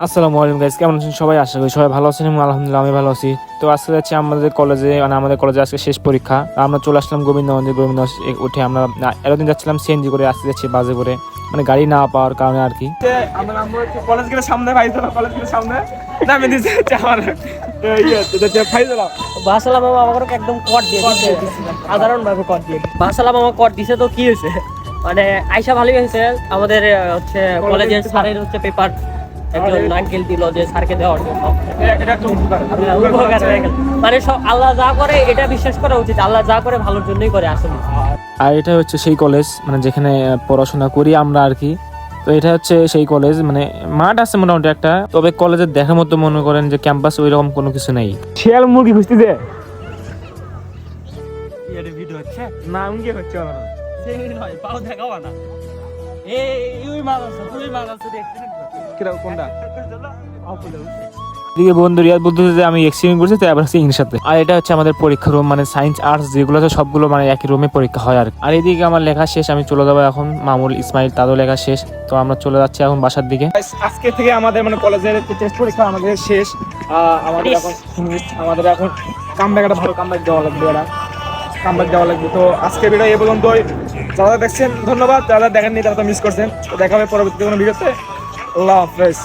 আসসালামু আলাইকুম গাইস, কেমন আছেন সবাই? আশা করি সবাই ভালো আছেন এবং আলহামদুলিল্লাহ আমি ভালো আছি। তো আজকে যাচ্ছি আমাদের কলেজে আজকে শেষ পরীক্ষা। আমরা চলে আসলাম গোবিন্দগঞ্জ উঠে আমরা এতদিন যাচ্ছিলাম সিএনজি করে, আজকে যাচ্ছি বাসে করে, মানে গাড়ি না পাওয়ার কারণে আর কি। আমরা নামবো কলেজ গেলে সামনে ফাইজলা, কলেজ গেলে সামনে নামে দিয়েছে আমার ফাইজলা বাসালাম মামা আমাকে একদম কট দিয়ে দিয়েছে, সাধারণ ভাবে কট দিয়ে বাসালাম মামা কট দিছে। তো কি হয়েছে মানে আইসা ভালোই হয়েছে। আমাদের হচ্ছে কলেজের স্যারের হচ্ছে পেপার একজন আঙ্কেল দিল যে স্যারকে দেওয়ার জন্য, উপকার হয়ে গেল। মানে সব আল্লাহ যা করে এটা বিশ্বাস করা উচিত, আল্লাহ যা করে ভালোর জন্যই করে আসলে। আর এটা হচ্ছে সেই কলেজ মানে যেখানে পড়াশোনা করি আমরা আর কি। তো এটা হচ্ছে সেই কলেজ, মানে মাঠ আছে মোটামুটি একটা, তবে কলেজের দেখার মতো মনে করেন যে ক্যাম্পাস ওই রকম কোনো কিছু নেই। শিয়াল মুরগি খুঁজতেছে ভিডিও হচ্ছে না মুরগি হচ্ছে না, সেই নয় পাও দেখাও না। এই মাছ আছে, তুই মাছ আছে দেখছিস কিরকম কোনটা? এদিকে বন্ধু রিয়াদ বলতেছে যে আমি এক্সপেরিমেন্ট করছি, তাই আবার হচ্ছে ইংলিশ সাথে। আর এটা হচ্ছে আমাদের পরীক্ষা রুম, মানে সায়েন্স আর্টস যেগুলো আছে সবগুলো মানে একই রুমে পরীক্ষা হয় আর। আর এদিকে আমার লেখা শেষ, আমি চলে যাবো এখন। মামুল ইসমাইল তারও লেখা শেষ, তো আমরা চলে যাচ্ছি এখন বাসার দিকে। আজকে থেকে আমাদের মানে কলেজের টেস্ট পরীক্ষা আমাদের শেষ। আমাদের এখন কামব্যাক, একটা ভালো কামব্যাক দেওয়া লাগবে, কামব্যাক দেওয়া লাগবে। তো আজকে ভিডিও এই পর্যন্তই। যারা দেখছেন ধন্যবাদ, যারা দেখেননি তারা তো মিস করছেন। তো দেখা হবে পরবর্তী কোনো ভিডিওতে। আল্লাহ হাফেজ।